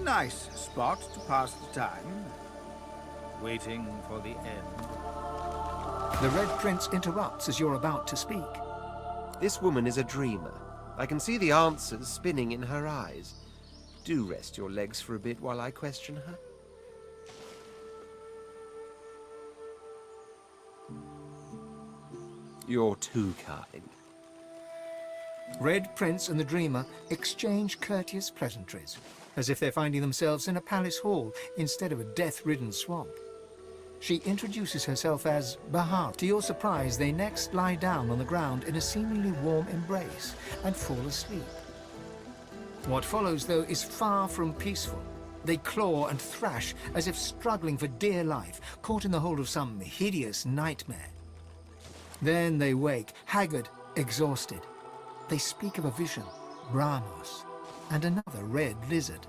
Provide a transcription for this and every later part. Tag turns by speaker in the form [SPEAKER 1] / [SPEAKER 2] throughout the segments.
[SPEAKER 1] nice spot to pass the time, waiting for the end.
[SPEAKER 2] The Red Prince interrupts as you're about to speak.
[SPEAKER 3] This woman is a dreamer. I can see the answers spinning in her eyes. Do rest your legs for a bit while I question her. You're too kind.
[SPEAKER 2] Red Prince and the Dreamer exchange courteous pleasantries, as if they're finding themselves in a palace hall instead of a death-ridden swamp. She introduces herself as Bahar. To your surprise, they next lie down on the ground in a seemingly warm embrace and fall asleep. What follows, though, is far from peaceful. They claw and thrash as if struggling for dear life, caught in the hold of some hideous nightmare. Then they wake, haggard, exhausted. They speak of a vision, Brahmos, and another red lizard.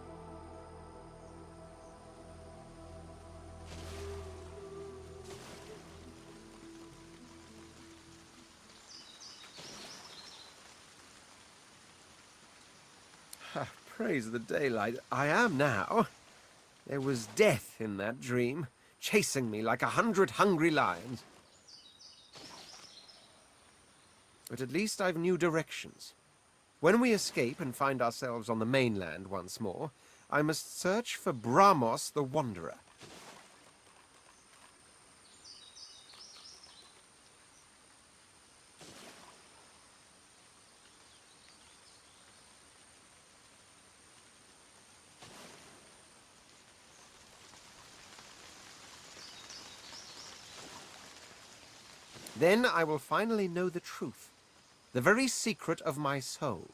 [SPEAKER 3] Praise the daylight. I am now. There was death in that dream, chasing me like 100 hungry lions. But at least I've new directions. When we escape and find ourselves on the mainland once more, I must search for Brahmos the Wanderer. Then I will finally know the truth, the very secret of my soul.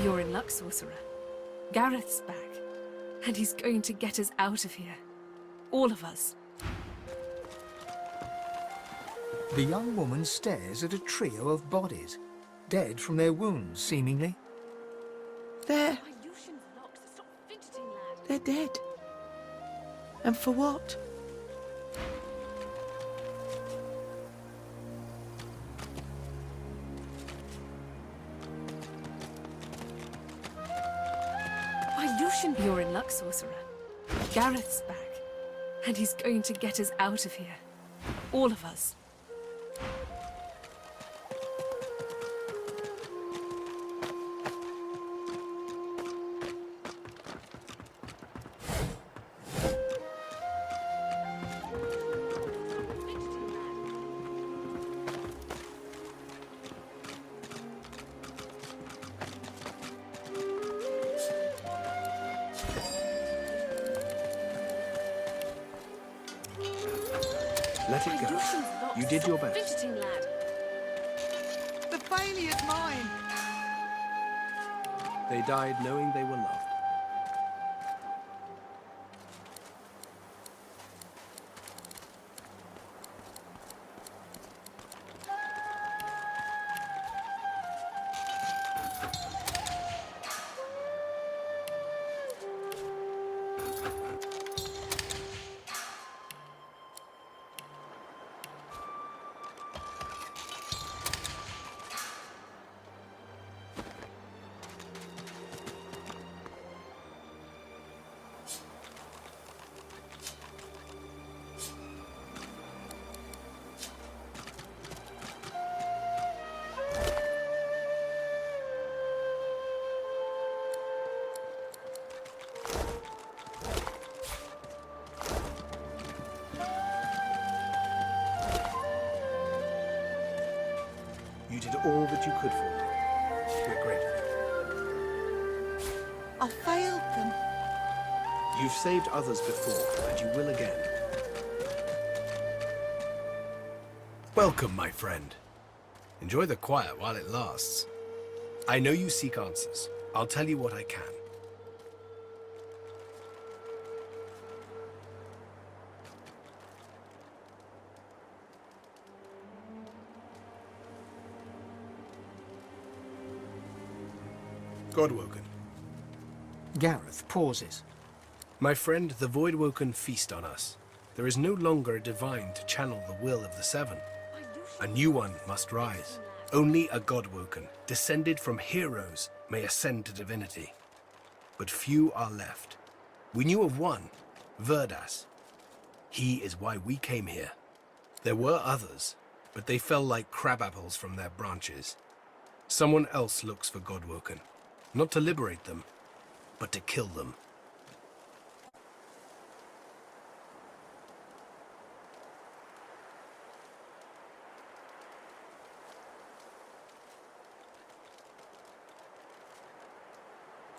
[SPEAKER 4] You're in luck, sorcerer. Gareth's back, and he's going to get us out of here. All of us.
[SPEAKER 2] The young woman stares at a trio of bodies, dead from their wounds, seemingly.
[SPEAKER 5] They're dead. And for what?
[SPEAKER 4] You're in luck, sorcerer. Gareth's back, and he's going to get us out of here. All of us.
[SPEAKER 1] Let it go. You did your best.
[SPEAKER 4] Fidgeting, lad.
[SPEAKER 5] The failure is mine.
[SPEAKER 1] They died knowing they were loved.
[SPEAKER 6] all that you could for me. We're grateful.
[SPEAKER 5] I failed them.
[SPEAKER 6] You've saved others before, and you will again. Welcome, my friend. Enjoy the quiet while it lasts. I know you seek answers. I'll tell you what I can. Godwoken.
[SPEAKER 2] Gareth pauses.
[SPEAKER 6] My friend, the Voidwoken feast on us. There is no longer a divine to channel the will of the Seven. A new one must rise. Only a Godwoken, descended from heroes, may ascend to divinity. But few are left. We knew of one, Verdas. He is why we came here. There were others, but they fell like crabapples from their branches. Someone else looks for Godwoken, not to liberate them, but to kill them.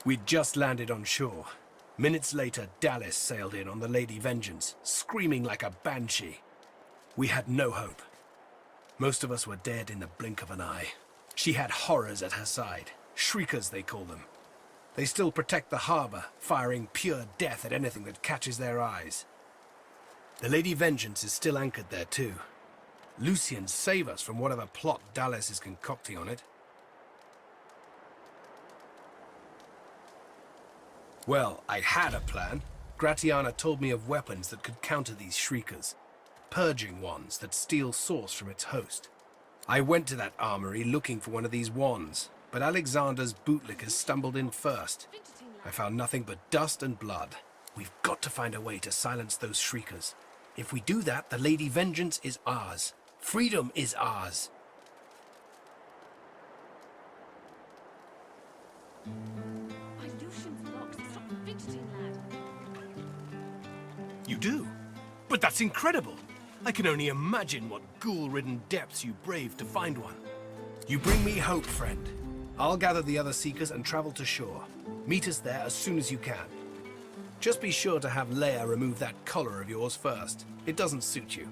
[SPEAKER 6] We'd just landed on shore. Minutes later, Dallas sailed in on the Lady Vengeance, screaming like a banshee. We had no hope. Most of us were dead in the blink of an eye. She had horrors at her side. Shriekers, they call them. They still protect the harbor, firing pure death at anything that catches their eyes. The Lady Vengeance is still anchored there too. Lucian, save us from whatever plot Dallas is concocting on it. Well, I had a plan. Gratiana told me of weapons that could counter these shriekers. Purging wands that steal source from its host. I went to that armory looking for one of these wands, but Alexander's bootlickers stumbled in first. I found nothing but dust and blood. We've got to find a way to silence those shriekers. If we do that, the Lady Vengeance is ours. Freedom is ours. You do? But that's incredible! I can only imagine what ghoul-ridden depths you braved to find one. You bring me hope, friend. I'll gather the other seekers and travel to shore. Meet us there as soon as you can. Just be sure to have Leia remove that collar of yours first. It doesn't suit you.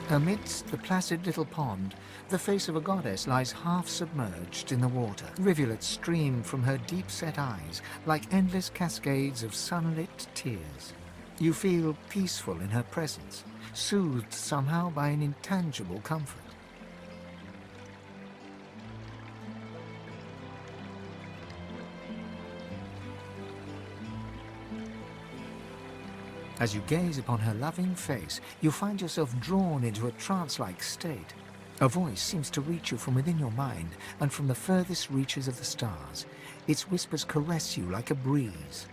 [SPEAKER 2] Amidst the placid little pond, the face of a goddess lies half submerged in the water. Rivulets stream from her deep-set eyes like endless cascades of sunlit tears. You feel peaceful in her presence, soothed somehow by an intangible comfort. As you gaze upon her loving face, you find yourself drawn into a trance-like state. A voice seems to reach you from within your mind and from the furthest reaches of the stars. Its whispers caress you like a breeze.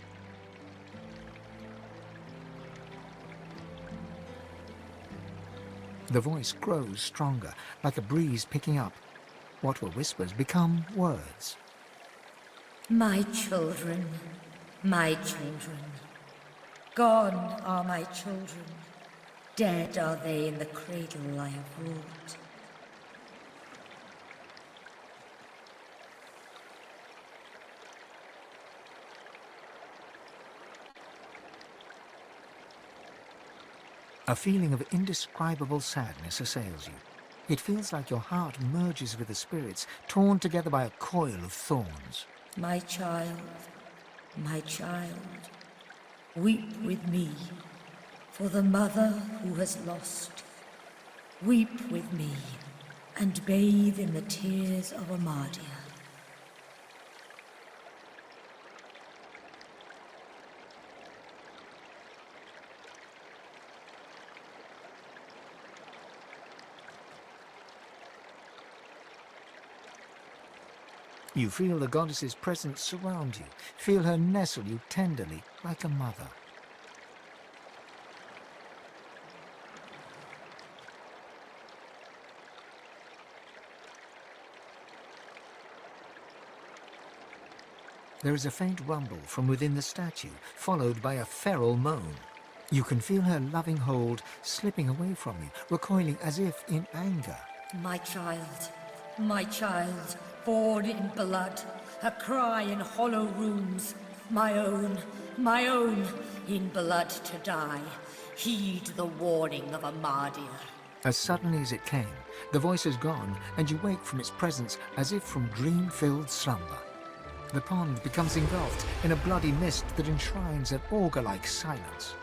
[SPEAKER 2] The voice grows stronger, like a breeze picking up. What were whispers become words.
[SPEAKER 7] My children, my children. Gone are my children. Dead are they in the cradle I have wrought.
[SPEAKER 2] A feeling of indescribable sadness assails you. It feels like your heart merges with the spirits, torn together by a coil of thorns.
[SPEAKER 7] My child, weep with me for the mother who has lost. Weep with me and bathe in the tears of Amadia.
[SPEAKER 2] You feel the goddess's presence surround you, feel her nestle you tenderly, like a mother. There is a faint rumble from within the statue, followed by a feral moan. You can feel her loving hold slipping away from you, recoiling as if in anger.
[SPEAKER 7] My child, born in blood, a cry in hollow rooms. My own, in blood to die. Heed the warning of Amadia.
[SPEAKER 2] As suddenly as it came, the voice is gone, and you wake from its presence as if from dream-filled slumber. The pond becomes engulfed in a bloody mist that enshrines an augur-like silence.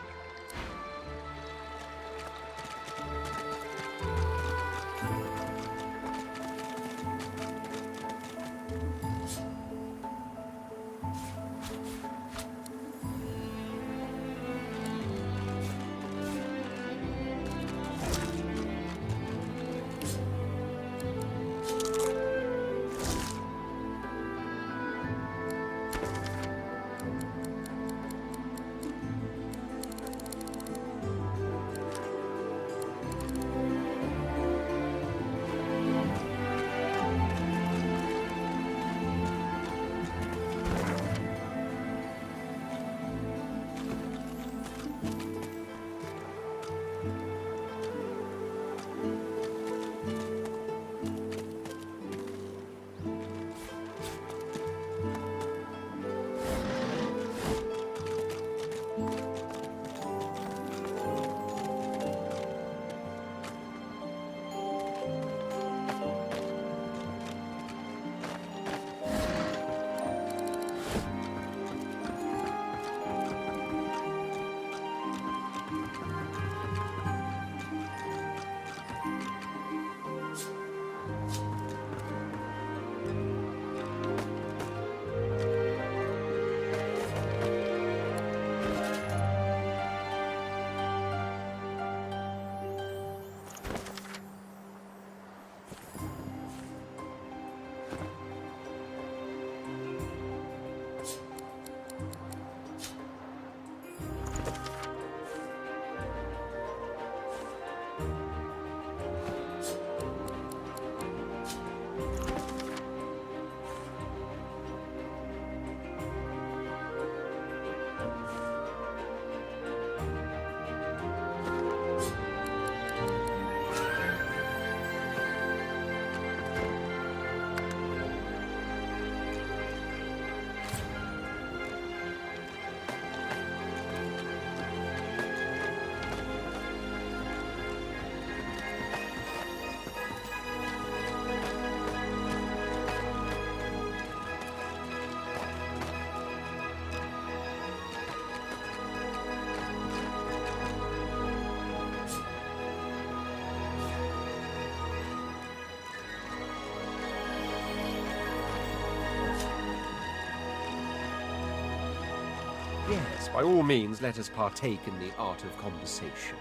[SPEAKER 3] By all means, let us partake in the art of conversation.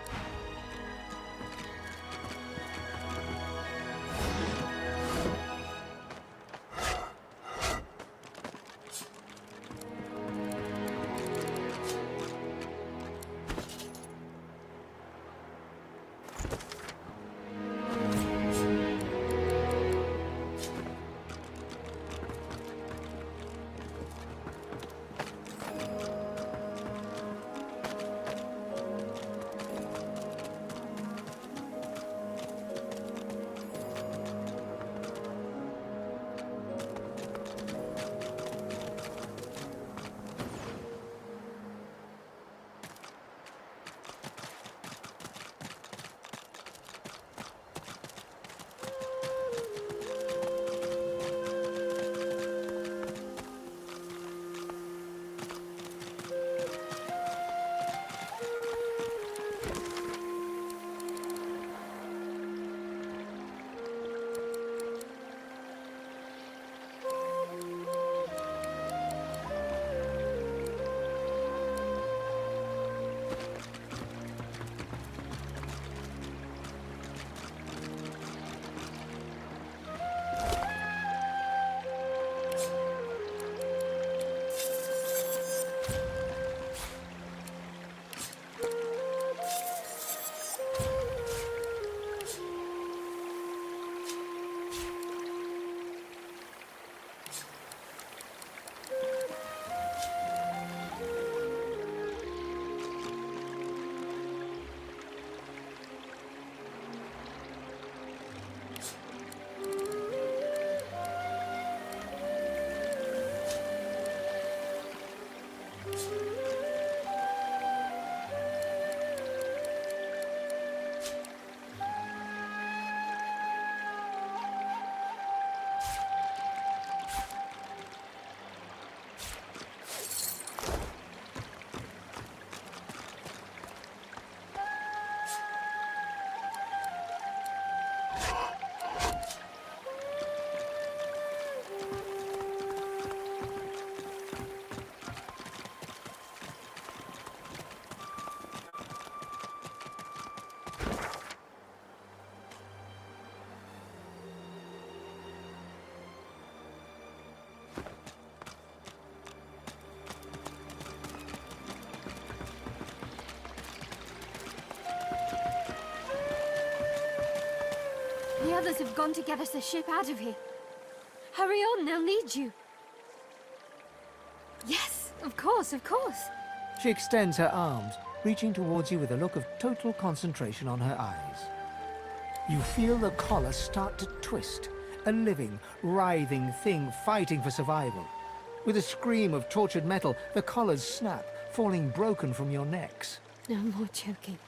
[SPEAKER 8] The others have gone to get us a ship out of here. Hurry on, they'll need you. Yes, of course, of course.
[SPEAKER 2] She extends her arms, reaching towards you with a look of total concentration on her eyes. You feel the collar start to twist, a living, writhing thing fighting for survival. With a scream of tortured metal, the collars snap, falling broken from your necks.
[SPEAKER 8] No more choking.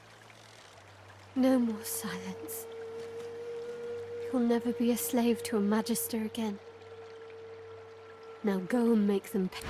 [SPEAKER 8] No more silence. You'll never be a slave to a magister again. Now go and make them pay.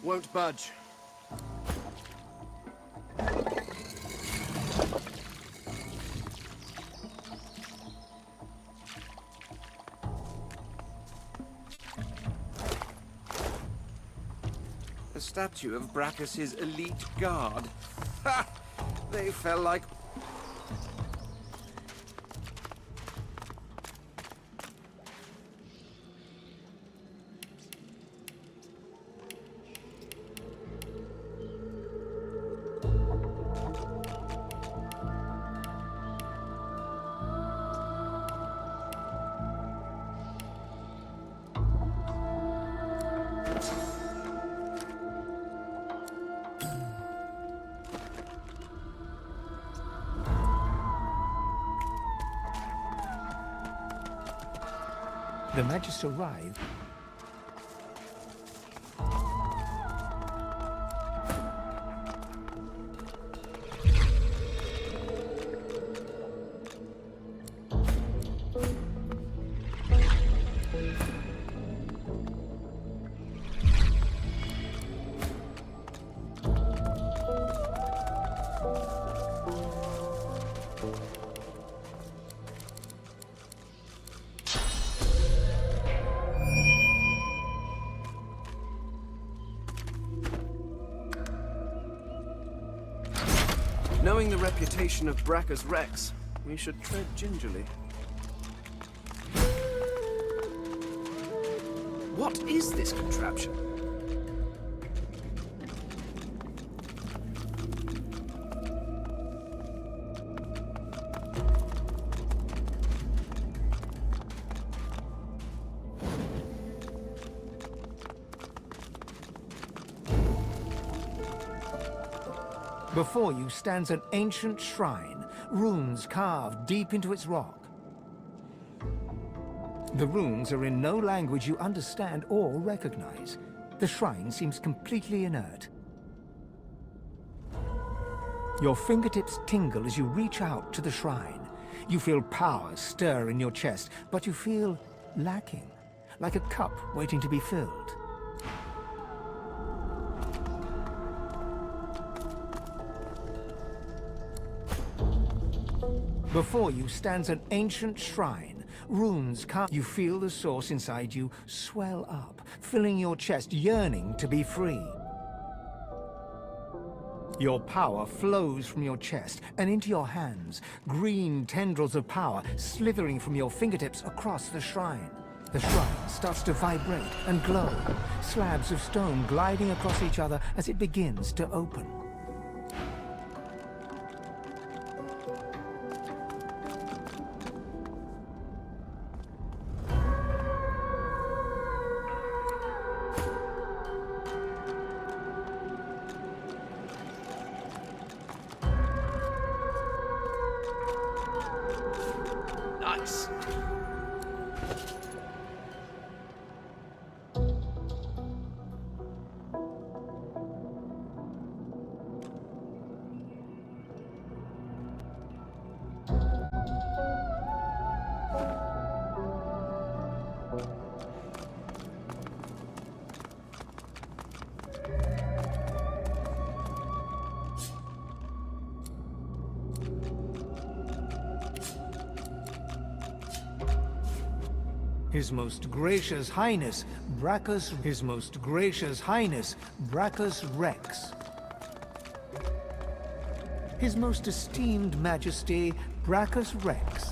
[SPEAKER 3] won't budge. A statue of Brachus's elite guard. Ha! They fell like...
[SPEAKER 2] The Magus arrive.
[SPEAKER 9] Knowing the reputation of Brachus Rex, we should tread gingerly. What is this contraption?
[SPEAKER 2] Before you stands an ancient shrine, runes carved deep into its rock. The runes are in no language you understand or recognize. The shrine seems completely inert. Your fingertips tingle as you reach out to the shrine. You feel power stir in your chest, but you feel lacking, like a cup waiting to be filled. Before you stands an ancient shrine. Runes carved. You feel the source inside you swell up, filling your chest, yearning to be free. Your power flows from your chest and into your hands, green tendrils of power slithering from your fingertips across the shrine. The shrine starts to vibrate and glow, slabs of stone gliding across each other as it begins to open.
[SPEAKER 9] Nice.
[SPEAKER 2] His Most Gracious Highness, Brachus... His Most Gracious Highness, Brachus Rex. His Most Esteemed Majesty, Brachus Rex.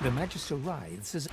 [SPEAKER 2] The Magister writhes as...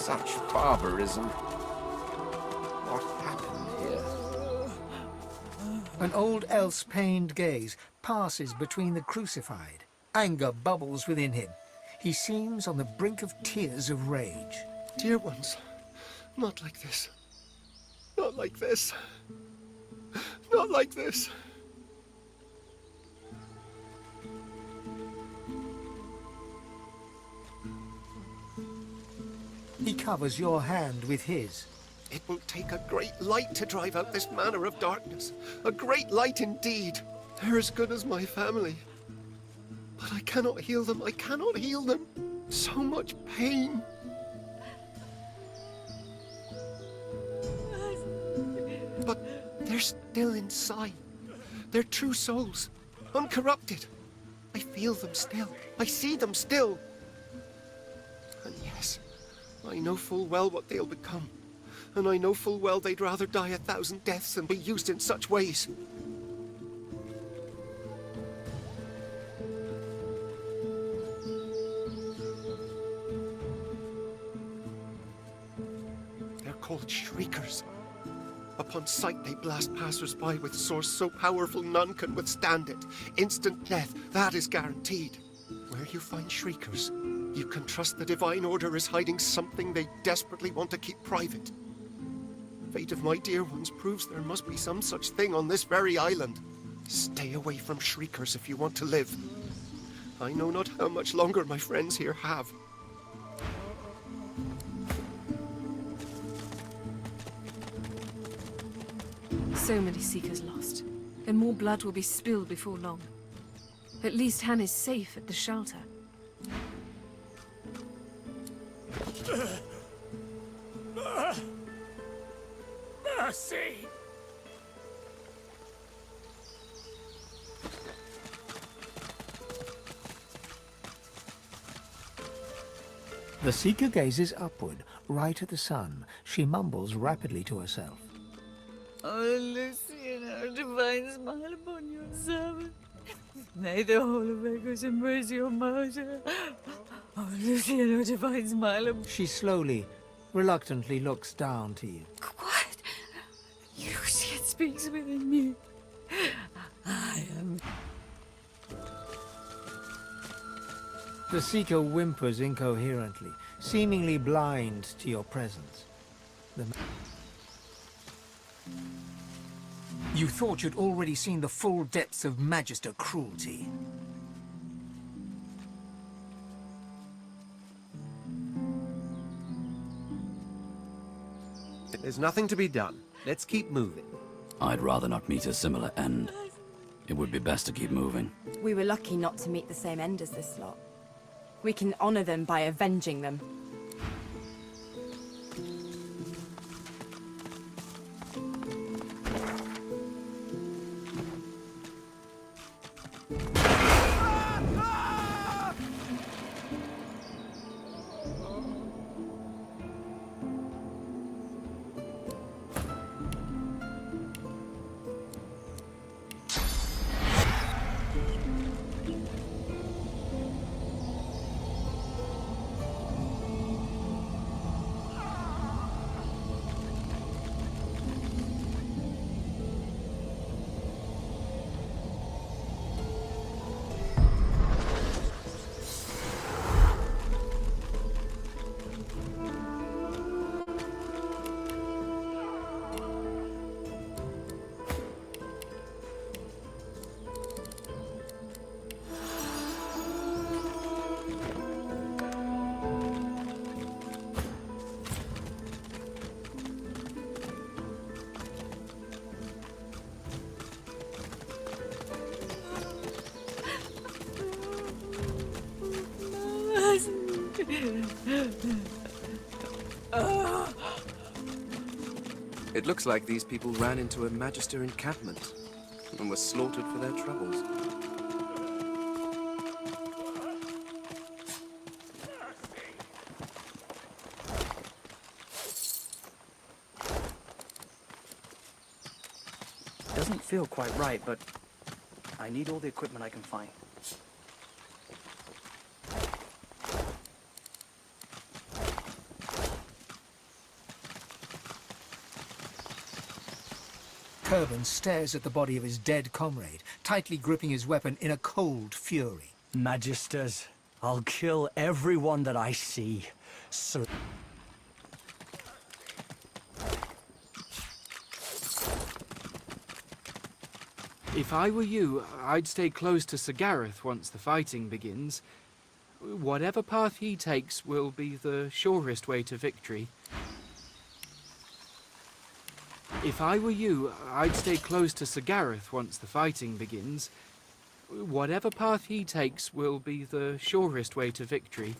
[SPEAKER 3] Such barbarism. What happened here?
[SPEAKER 2] An old elf's pained gaze passes between the crucified. Anger bubbles within him. He seems on the brink of tears of rage.
[SPEAKER 3] Dear ones, not like this. Not like this. Not like this.
[SPEAKER 2] He covers your hand with his.
[SPEAKER 3] It will take a great light to drive out this manner of darkness. A great light indeed. They're as good as my family. But I cannot heal them. I cannot heal them. So much pain. But they're still inside. They're true souls. Uncorrupted. I feel them still. I see them still. And yes, I know full well what they'll become. And I know full well they'd rather die 1,000 deaths than be used in such ways. They're called Shriekers. Upon sight they blast passers-by with swords so powerful none can withstand it. Instant death, that is guaranteed. Where you find Shriekers, you can trust the Divine Order is hiding something they desperately want to keep private. Fate of my dear ones proves there must be some such thing on this very island. Stay away from Shriekers if you want to live. I know not how much longer my friends here have.
[SPEAKER 4] So many Seekers lost, and more blood will be spilled before long. At least Han is safe at the shelter.
[SPEAKER 1] Mercy!
[SPEAKER 2] The Seeker gazes upward, right at the sun. She mumbles rapidly to herself.
[SPEAKER 10] Oh, Lucian, our divine smile upon your servant. May the whole of Echoes embrace your martyr. Oh, Lucian, our divine smile upon...
[SPEAKER 2] She slowly, reluctantly looks down to you.
[SPEAKER 10] Quiet! Lucian speaks within me. I am...
[SPEAKER 2] The Seeker whimpers incoherently, seemingly blind to your presence. You thought you'd already seen the full depths of Magister cruelty.
[SPEAKER 3] There's nothing to be done. Let's keep moving.
[SPEAKER 11] I'd rather not meet a similar end. It would be best to keep moving.
[SPEAKER 12] We were lucky not to meet the same end as this lot. We can honor them by avenging them.
[SPEAKER 9] It looks like these people ran into a Magister encampment and were slaughtered for their troubles.
[SPEAKER 13] Doesn't feel quite right, but I need all the equipment I can find.
[SPEAKER 2] Kerban stares at the body of his dead comrade, tightly gripping his weapon in a cold fury.
[SPEAKER 13] Magisters, I'll kill everyone that I see. So
[SPEAKER 14] If I were you, I'd stay close to Sir Gareth once the fighting begins. Whatever path he takes will be the surest way to victory. If I were you, I'd stay close to Sir Gareth once the fighting begins. Whatever path he takes will be the surest way to victory.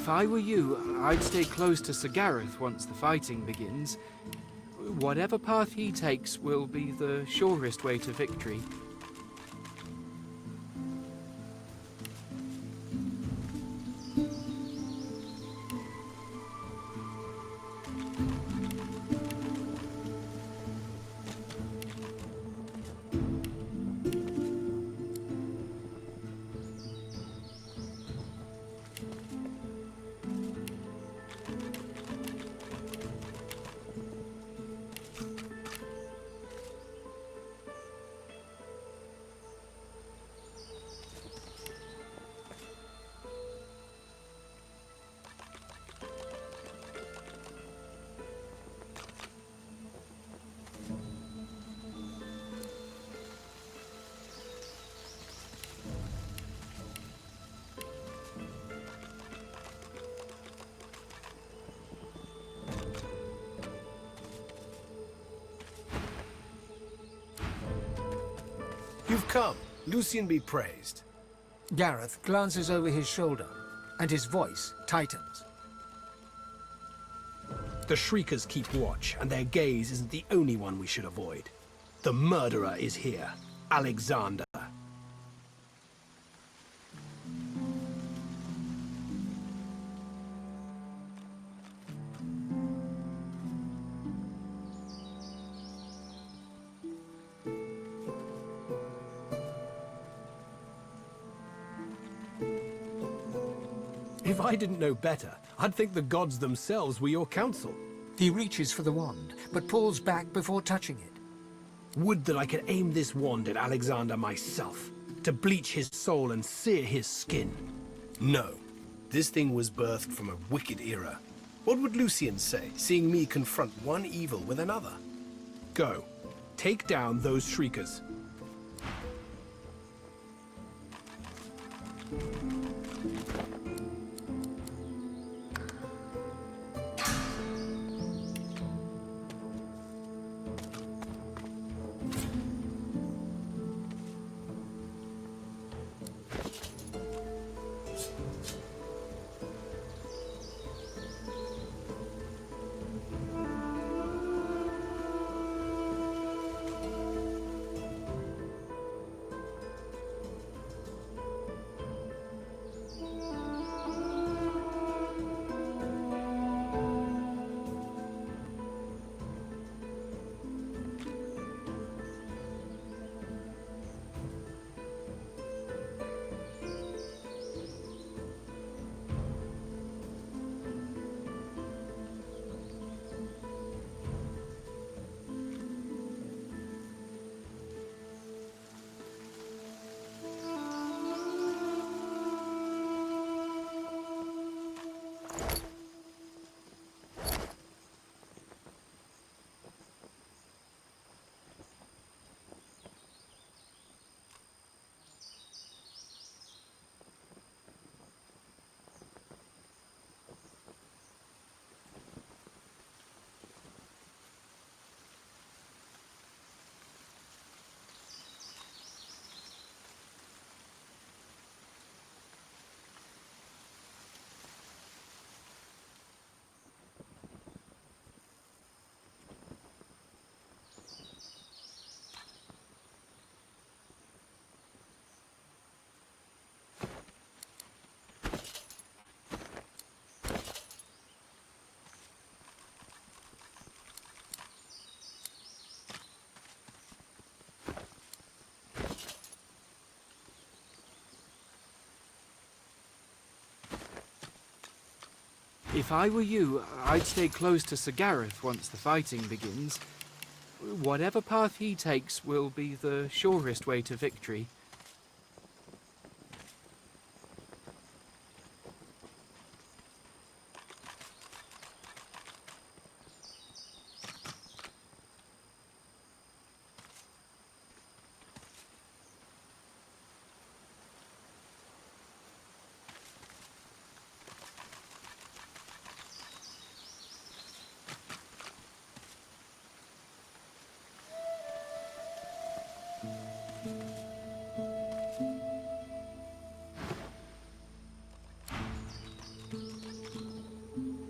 [SPEAKER 14] If I were you, I'd stay close to Sir Gareth once the fighting begins. Whatever path he takes will be the surest way to victory.
[SPEAKER 6] You've come. Lucian be praised.
[SPEAKER 2] Gareth glances over his shoulder, and his voice tightens.
[SPEAKER 6] The Shriekers keep watch, and their gaze isn't the only one we should avoid. The murderer is here, Alexander. If I didn't know better, I'd think the gods themselves were your counsel.
[SPEAKER 2] He reaches for the wand, but pulls back before touching it.
[SPEAKER 6] Would that I could aim this wand at Alexander myself, to bleach his soul and sear his skin. No, this thing was birthed from a wicked era. What would Lucian say, seeing me confront one evil with another? Go, take down those Shriekers.
[SPEAKER 14] If I were you, I'd stay close to Sir Gareth once the fighting begins. Whatever path he takes will be the surest way to victory.